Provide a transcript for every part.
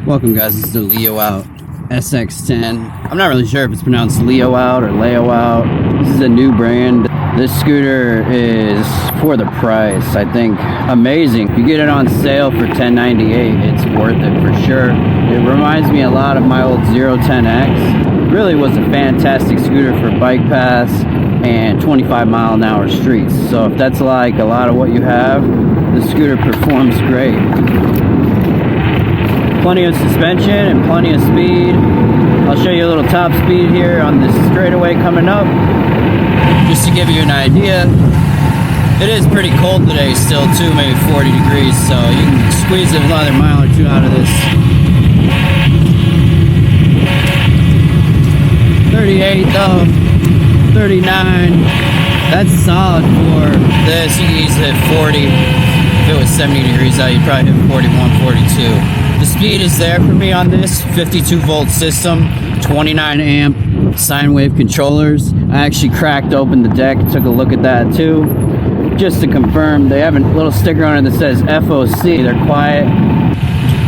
Welcome guys, this is the LEOOUT SX10. I'm not really sure if it's pronounced LEOOUT or LEOOUT. This is a new brand. This scooter is, for the price, I think amazing. If you get it on sale for $10.98, it's worth it for sure. It reminds me a lot of my old 010X. Really was a fantastic scooter for bike paths and 25-mile-an-hour streets. So if that's like a lot of what you have, the scooter performs great. Plenty of suspension and plenty of speed. I'll show you a little top speed here on this straightaway coming up, just to give you an idea. It is pretty cold today still too, maybe 40 degrees, so you can squeeze another mile or two out of this. 38 though, 39. That's solid for this. You can easily hit 40. If it was 70 degrees out, you'd probably hit 41, 42. The speed is there for me on this 52 volt system, 29 amp sine wave controllers. I actually cracked open the deck, took a look at that too, just to confirm. They have a little sticker on it that says FOC. They're quiet,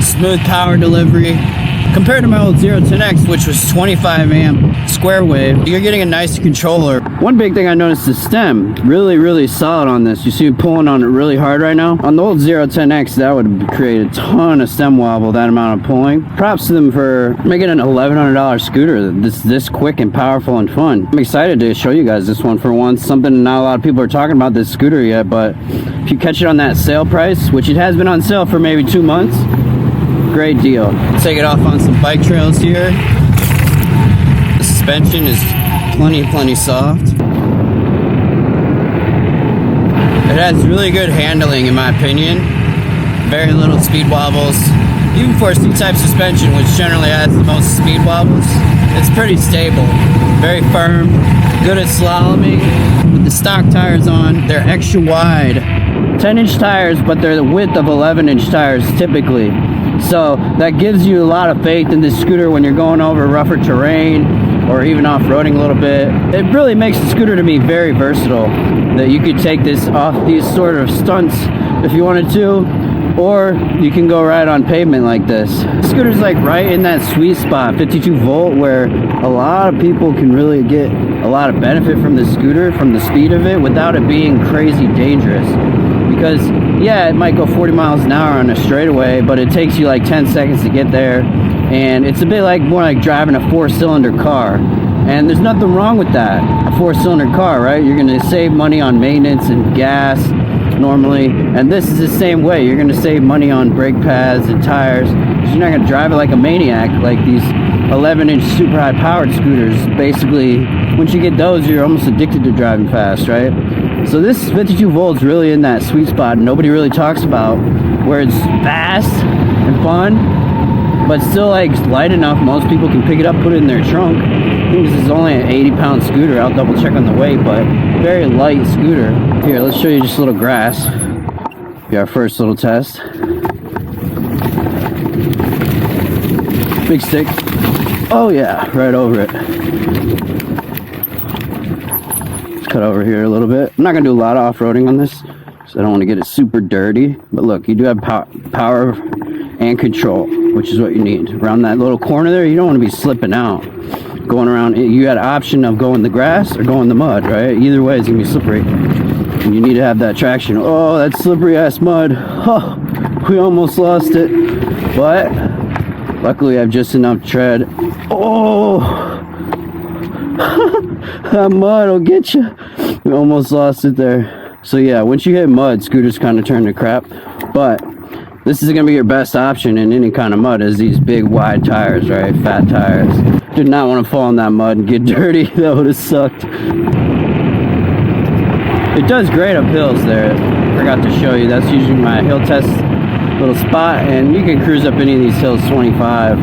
smooth power delivery. Compared to my old 010X, which was 25 amp square wave, you're getting a nicer controller. One big thing I noticed is stem. Really solid on this. You see me pulling on it really hard right now. On the old 010X, that would create a ton of stem wobble, that amount of pulling. Props to them for making an $1,100 scooter this quick and powerful and fun. I'm excited to show you guys this one for once. Something not a lot of people are talking about this scooter yet, but if you catch it on that sale price, which it has been on sale for maybe 2 months, great deal. Take it off on some bike trails here. The suspension is plenty soft. It has really good handling in my opinion. Very little speed wobbles. Even for a C-type suspension, which generally has the most speed wobbles, it's pretty stable. Very firm. Good at slaloming. With the stock tires on, they're extra wide. 10-inch tires, but they're the width of 11-inch tires typically. So that gives you a lot of faith in this scooter when you're going over rougher terrain or even off-roading a little bit. It really makes the scooter to me very versatile, that you could take this off these sort of stunts if you wanted to, or you can go right on pavement like this. The scooter's like right in that sweet spot, 52 volt, where a lot of people can really get a lot of benefit from the scooter, from the speed of it, without it being crazy dangerous. Because yeah, it might go 40 miles an hour on a straightaway, but it takes you like 10 seconds to get there, and it's a bit like more like driving a 4-cylinder car. And there's nothing wrong with that. A 4-cylinder car, right? You're going to save money on maintenance and gas normally, and this is the same way. You're going to save money on brake pads and tires, because you're not going to drive it like a maniac like these 11-inch super high powered scooters. Basically, once you get those, you're almost addicted to driving fast, right? So this 52 volts really in that sweet spot nobody really talks about, where it's fast and fun, but still like light enough most people can pick it up, put it in their trunk. I think this is only an 80-pound scooter. I'll double check on the weight, but very light scooter. Here, let's show you just a little grass. Be our first little test. Big stick. Oh yeah, right over it. Cut over here a little bit. I'm not gonna do a lot of off-roading on this, so I don't want to get it super dirty, but look, you do have power and control, which is what you need. Around that little corner there, you don't want to be slipping out. Going around, you got an option of going the grass or going the mud, right? Either way it's gonna be slippery, and you need to have that traction. Oh, that slippery ass mud. Oh, we almost lost it, but luckily I have just enough tread. Oh, that mud will get you. We almost lost it there. So yeah, once you hit mud, scooters kind of turn to crap, but this is gonna be your best option in any kind of mud, is these big wide tires, right? Fat tires. Did not want to fall in that mud and get dirty. That would have sucked. It does great up hills there. Forgot to show you, that's usually my hill test little spot, and you can cruise up any of these hills 25.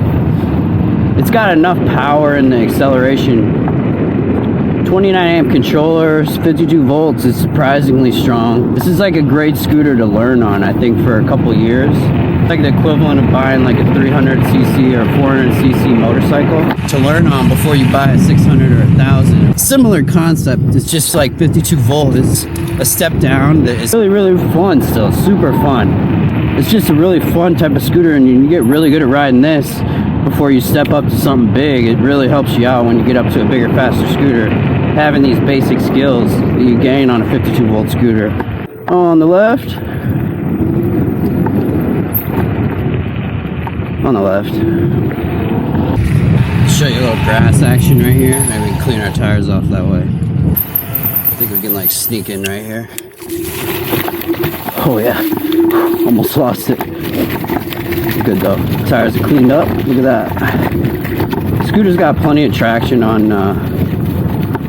It's got enough power in the acceleration. 29 amp controllers, 52 volts is surprisingly strong. This is like a great scooter to learn on, I think, for a couple years. It's like the equivalent of buying like a 300cc or 400cc motorcycle to learn on before you buy a 600 or 1000. Similar concept. It's just like 52 volt is a step down that is really, really fun still. Super fun. It's just a really fun type of scooter, and you get really good at riding this before you step up to something big. It really helps you out when you get up to a bigger, faster scooter. Having these basic skills that you gain on a 52 volt scooter. On the left. On the left. Show you a little grass action right here. Maybe we can clean our tires off that way. I think we can like sneak in right here. Oh yeah, almost lost it. Good though. Tires are cleaned up. Look at that. Scooter's got plenty of traction on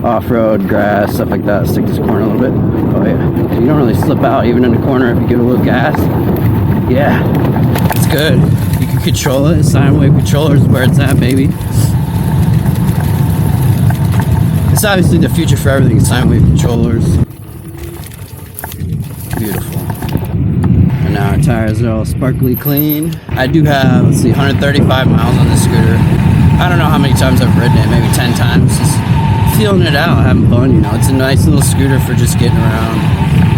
off-road, grass, stuff like that. Stick this corner a little bit. Oh yeah. You don't really slip out even in the corner if you give it a little gas. Yeah, it's good. You can control it. Sine wave controller is where it's at, baby. It's obviously the future for everything. Sine wave controllers. Beautiful. And now our tires are all sparkly clean. I do have, let's see, 135 miles on this scooter. I don't know how many times I've ridden it, maybe 10 times. Just feeling it out, having fun, you know. It's a nice little scooter for just getting around,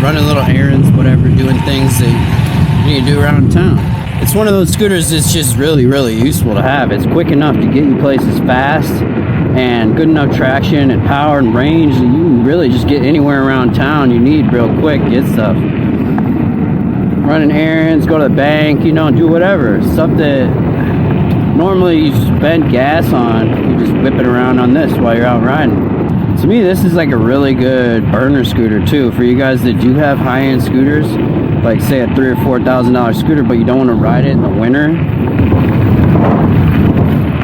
running little errands, whatever, doing things that you need to do around town. It's one of those scooters that's just really, really useful to have. It's quick enough to get you places fast and good enough traction and power and range that you can really just get anywhere around town you need real quick, get stuff. Running errands, go to the bank, you know, do whatever. Stuff that normally you spend gas on, you just whip it around on this while you're out riding. To me, this is like a really good burner scooter too. For you guys that do have high-end scooters, like say a $3,000 or $4,000 scooter, but you don't want to ride it in the winter,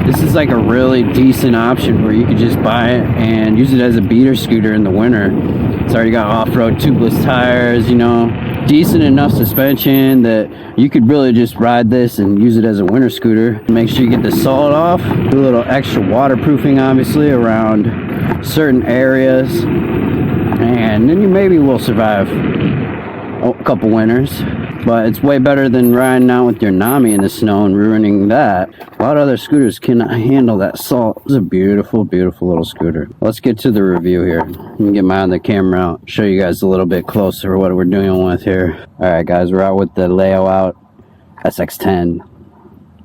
this is like a really decent option where you could just buy it and use it as a beater scooter in the winter. It's already got off-road tubeless tires, you know, decent enough suspension that you could really just ride this and use it as a winter scooter. Make sure you get the salt off. Do a little extra waterproofing, obviously, around certain areas, and then you maybe will survive a couple winters. But it's way better than riding out with your Nami in the snow and ruining that. A lot of other scooters cannot handle that salt. It's a beautiful, beautiful little scooter. Let's get to the review here. Let me get my other camera out, show you guys a little bit closer what we're doing with here. Alright guys, we're out with the LEOOUT SX10.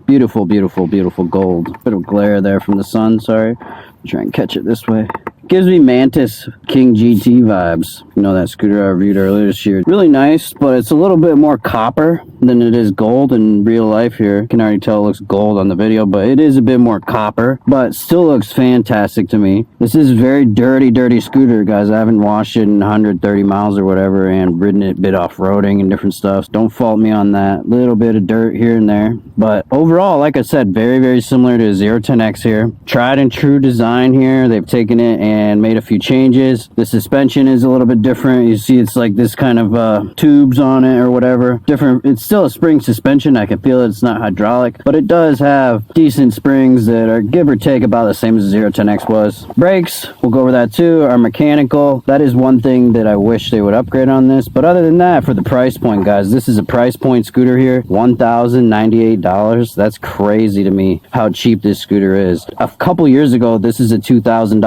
Beautiful, beautiful, beautiful gold. Bit of glare there from the sun, sorry. Try and catch it this way. Gives me Mantis King GT vibes. You know, that scooter I reviewed earlier this year. Really nice, but it's a little bit more copper than it is gold in real life here. You can already tell it looks gold on the video, but it is a bit more copper, but still looks fantastic to me. This is a very dirty, dirty scooter, guys. I haven't washed it in 130 miles or whatever and ridden it a bit off-roading and different stuff. Don't fault me on that. Little bit of dirt here and there. But overall, like I said, very, very similar to 010X here. Tried and true design here. They've taken it and made a few changes. The suspension is a little bit different. You see it's like this kind of tubes on it or whatever. Different. It's still a spring suspension. I can feel it's not hydraulic, but it does have decent springs that are give or take about the same as 010X was. Brakes, we'll go over that too, are mechanical. That is one thing that I wish they would upgrade on this. But other than that, for the price point, guys, this is a price point scooter here. $1,098. That's crazy to me how cheap this scooter is. A couple years ago, this is a $2,000,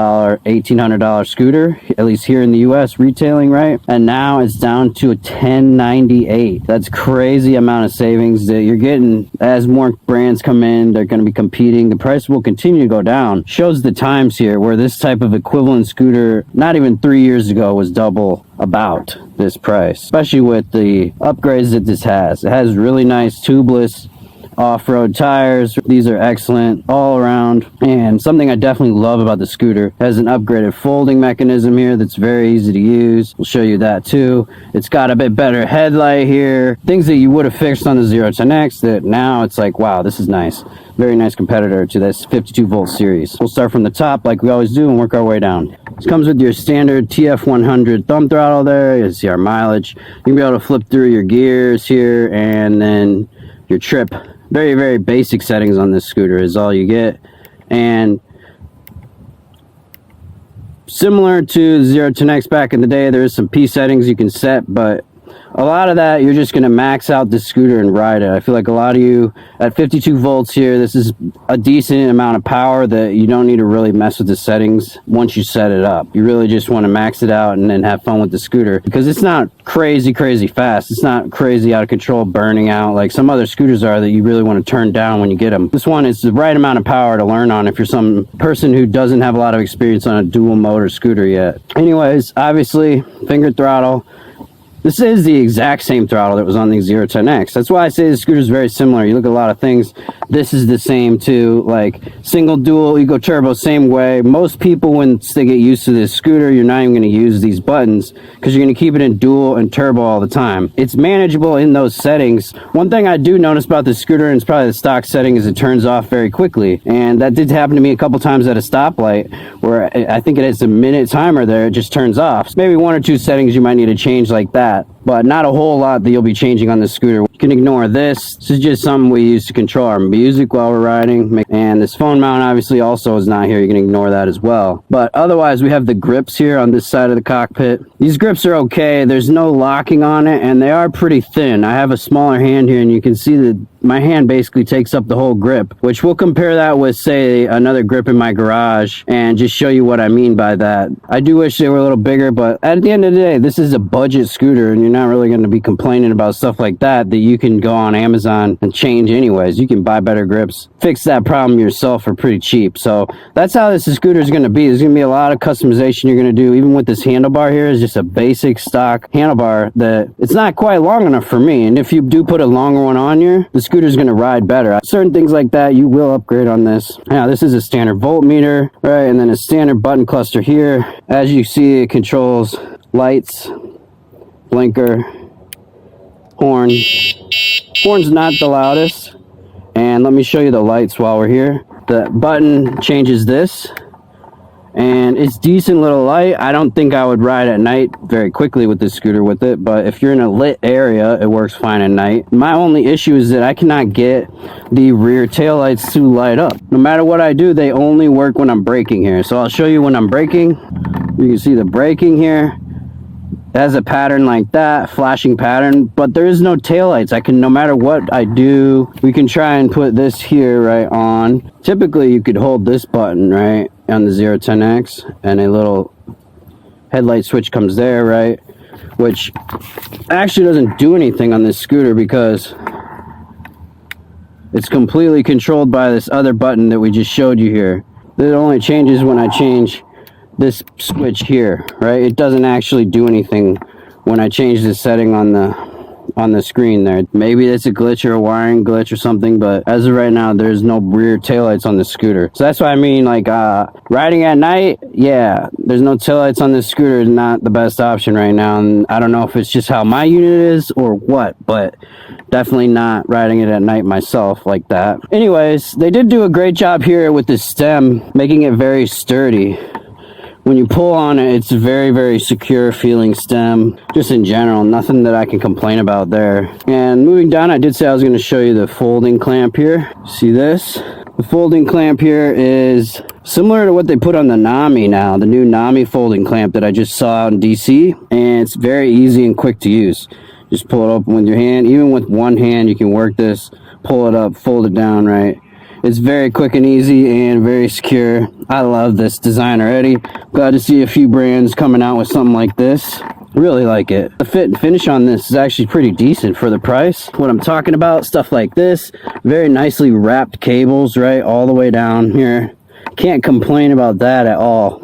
$1,800 scooter, at least here in the US retailing, right? And now it's down to a $1,098. That's crazy amount of savings that you're getting. As more brands come in, they're going to be competing. The price will continue to go down. Shows the times here where this type of equivalent scooter not even 3 years ago was double about this price, especially with the upgrades that this has. It has really nice tubeless off-road tires. These are excellent all around, and something I definitely love about the scooter, has an upgraded folding mechanism here that's very easy to use. We'll show you that too. It's got a bit better headlight here, things that you would have fixed on the 010X that now it's like, wow, this is nice. Very nice competitor to this 52 volt series. We'll start from the top like we always do and work our way down. This comes with your standard TF100 thumb throttle there. You see our mileage. You can be able to flip through your gears here and then your trip. Very, very basic settings on this scooter is all you get. And similar to 010X back in the day, there is some P settings you can set, but a lot of that, you're just going to max out the scooter and ride it. I feel like a lot of you at 52 volts here, this is a decent amount of power that you don't need to really mess with the settings once you set it up. You really just want to max it out and then have fun with the scooter, because it's not crazy fast. It's not crazy out of control burning out like some other scooters are that you really want to turn down when you get them. This one is the right amount of power to learn on if you're some person who doesn't have a lot of experience on a dual motor scooter yet. Anyways, obviously finger throttle. This is the exact same throttle that was on the LEOOUT. That's why I say the scooter is very similar. You look at a lot of things, this is the same too, like single, dual, eco turbo, same way. Most people, once they get used to this scooter, you're not even going to use these buttons because you're going to keep it in dual and turbo all the time. It's manageable in those settings. One thing I do notice about the scooter, and it's probably the stock setting, is it turns off very quickly. And that did happen to me a couple times at a stoplight where I think it has a minute timer there, it just turns off. Maybe one or two settings you might need to change like that. But not a whole lot that you'll be changing on the scooter. You can ignore this. This is just something we use to control our music while we're riding. And this phone mount obviously also is not here. You can ignore that as well. But otherwise, we have the grips here on this side of the cockpit. These grips are okay. There's no locking on it, and they are pretty thin. I have a smaller hand here, and you can see that my hand basically takes up the whole grip, which we'll compare that with, say, another grip in my garage and just show you what I mean by that. I do wish they were a little bigger, but at the end of the day, this is a budget scooter, and you're not really going to be complaining about stuff like that you can go on Amazon and change anyways. You can buy better grips, fix that problem yourself for pretty cheap. So that's how this scooter is going to be. There's going to be a lot of customization you're going to do. Even with this handlebar here, is just a basic stock handlebar that it's not quite long enough for me, and if you do put a longer one on here, the scooter's going to ride better. Certain things like that you will upgrade on this. Now this is a standard voltmeter, right, and then a standard button cluster here. As you see, it controls lights, blinker, horn. Horn's not the loudest, and let me show you the lights while we're here. The button changes this, and it's decent little light. I don't think I would ride at night very quickly with this scooter with it, but if you're in a lit area, it works fine at night. My only issue is that I cannot get the rear tail lights to light up. No matter what I do, they only work when I'm braking here. So I'll show you when I'm braking. You can see the braking here. It has a pattern like that, flashing pattern, but there is no taillights. I can, no matter what I do, we can try and put this here right on. Typically, you could hold this button, right, on the LEOOUT, and a little headlight switch comes there, right, which actually doesn't do anything on this scooter because it's completely controlled by this other button that we just showed you here. It only changes when I change this switch here, right? It doesn't actually do anything when I change the setting on the screen there. Maybe it's a glitch or a wiring glitch or something, but as of right now, there's no rear taillights on the scooter. So that's what I mean, like riding at night, yeah, there's no taillights on this scooter is not the best option right now. And I don't know if it's just how my unit is or what, but definitely not riding it at night myself like that. Anyways, they did do a great job here with the stem, making it very sturdy. When you pull on it, it's a very secure feeling stem. Just in general, nothing that I can complain about there. And moving down, I did say I was going to show you the folding clamp here. See this? The folding clamp here is similar to what they put on the NAMI now, the new NAMI folding clamp that I just saw out in DC. And it's very easy and quick to use. Just pull it open with your hand. Even with one hand, you can work this, pull it up, fold it down, right? It's very quick and easy and very secure. I love this design already. Glad to see a few brands coming out with something like this. Really like it. The fit and finish on this is actually pretty decent for the price. What I'm talking about, stuff like this. Very nicely wrapped cables, right, all the way down here. Can't complain about that at all.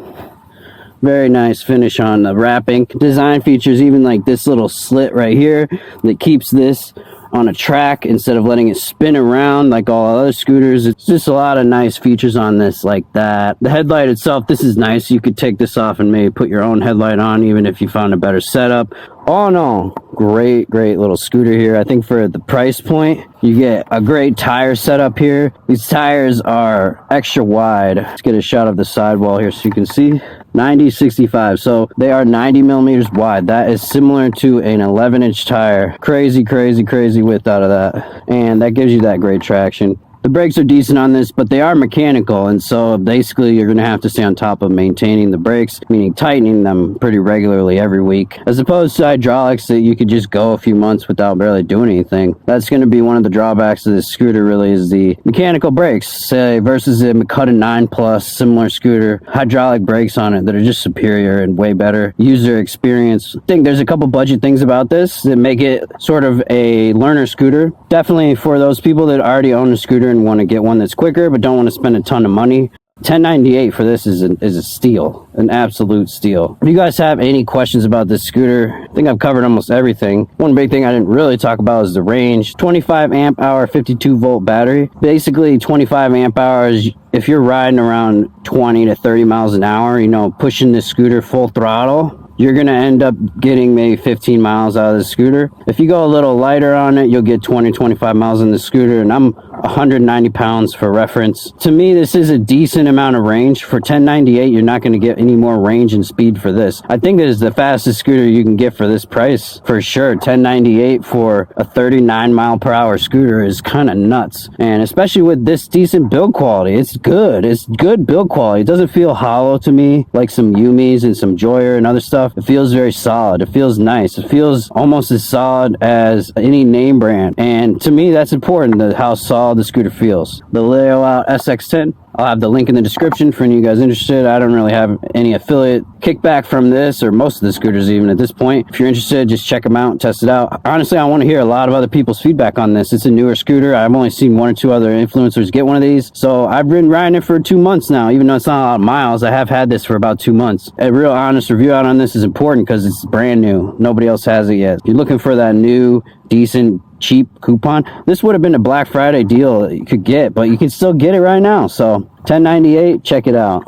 Very nice finish on the wrapping. Design features, even like this little slit right here that keeps this on a track instead of letting it spin around like all other scooters. It's just a lot of nice features on this like that. The headlight itself, this is nice. You could take this off and maybe put your own headlight on even if you found a better setup. All in all, great little scooter here. I think for the price point, you get a great tire setup here. These tires are extra wide. Let's get a shot of the sidewall here so you can see. 90/65, so they are 90 millimeters wide. That is similar to an 11-inch tire. Crazy width out of that, and that gives you that great traction. The The brakes are decent on this, but they are mechanical, and so basically you're going to have to stay on top of maintaining the brakes, meaning tightening them pretty regularly every week, as opposed to hydraulics that you could just go a few months without barely doing anything. That's going to be one of the drawbacks of this scooter, really, is the mechanical brakes, say, versus a Makutta 9 Plus similar scooter, hydraulic brakes on it that are just superior and way better user experience. I think there's a couple budget things about this that make it sort of a learner scooter. Definitely for those people that already own a scooter and want to get one that's quicker but don't want to spend a ton of money. $10.98 for this is a steal, an absolute steal. If you guys have any questions about this scooter, I think I've covered almost everything. One big thing I didn't really talk about is the range. 25 amp hour, 52 volt battery. Basically 25 amp hours, if you're riding around 20 to 30 miles an hour, you know, pushing this scooter full throttle, you're going to end up getting maybe 15 miles out of the scooter. If you go a little lighter on it, you'll get 20, 25 miles on the scooter, and I'm 190 pounds for reference. To me, this is a decent amount of range. For $10.98, you're not going to get any more range and speed for this. I think this is the fastest scooter you can get for this price, for sure. $10.98 for a 39 mile per hour scooter is kind of nuts. And especially with this decent build quality, it's good. It's good build quality. It doesn't feel hollow to me like some Yumis and some Joyer and other stuff. It feels very solid. It feels nice. It feels almost as solid as any name brand. And to me, that's important, how solid the scooter feels. The LEOOUT SX10, I'll have the link in the description for any of you guys interested. I don't really have any affiliate kickback from this, or most of the scooters even at this point. If you're interested, just check them out, test it out. Honestly, I want to hear a lot of other people's feedback on this. It's a newer scooter. I've only seen one or two other influencers get one of these. So I've been riding it for 2 months now. Even though it's not a lot of miles, I have had this for about 2 months. A real honest review out on this is important because it's brand new. Nobody else has it yet. If you're looking for that new, decent, cheap coupon, this would have been a Black Friday deal that you could get, but you can still get it right now. So $10.98, check it out.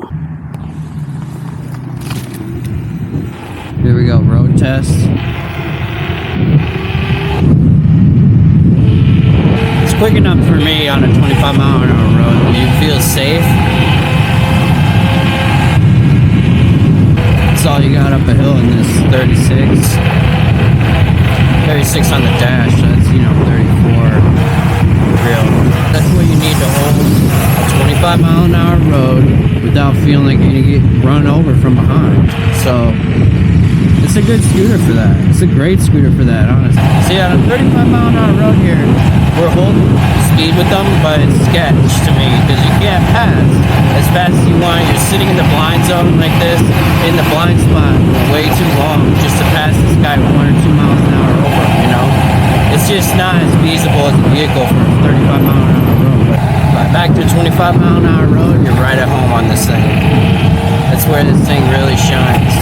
Here we go, road test. It's quick enough for me on a 25 mile an hour road. You feel safe. That's all you got up a hill in this 36 on the dash. That's, you know, 34 real. That's what you need to hold a 25 mile an hour road without feeling like you're gonna get run over from behind. So it's a good scooter for that. It's a great scooter for that, honestly. See, on a 35 mile an hour road here, we're holding speed with them, but it's sketch to me because you can't pass as fast as you want. You're sitting in the blind zone like this, in the blind spot way too long just to pass this guy 1 or 2 miles an hour over, you know? It's just not as feasible as a vehicle for a 35 mile an hour road. But back to a 25 mile an hour road, you're right at home on this thing. That's where this thing really shines.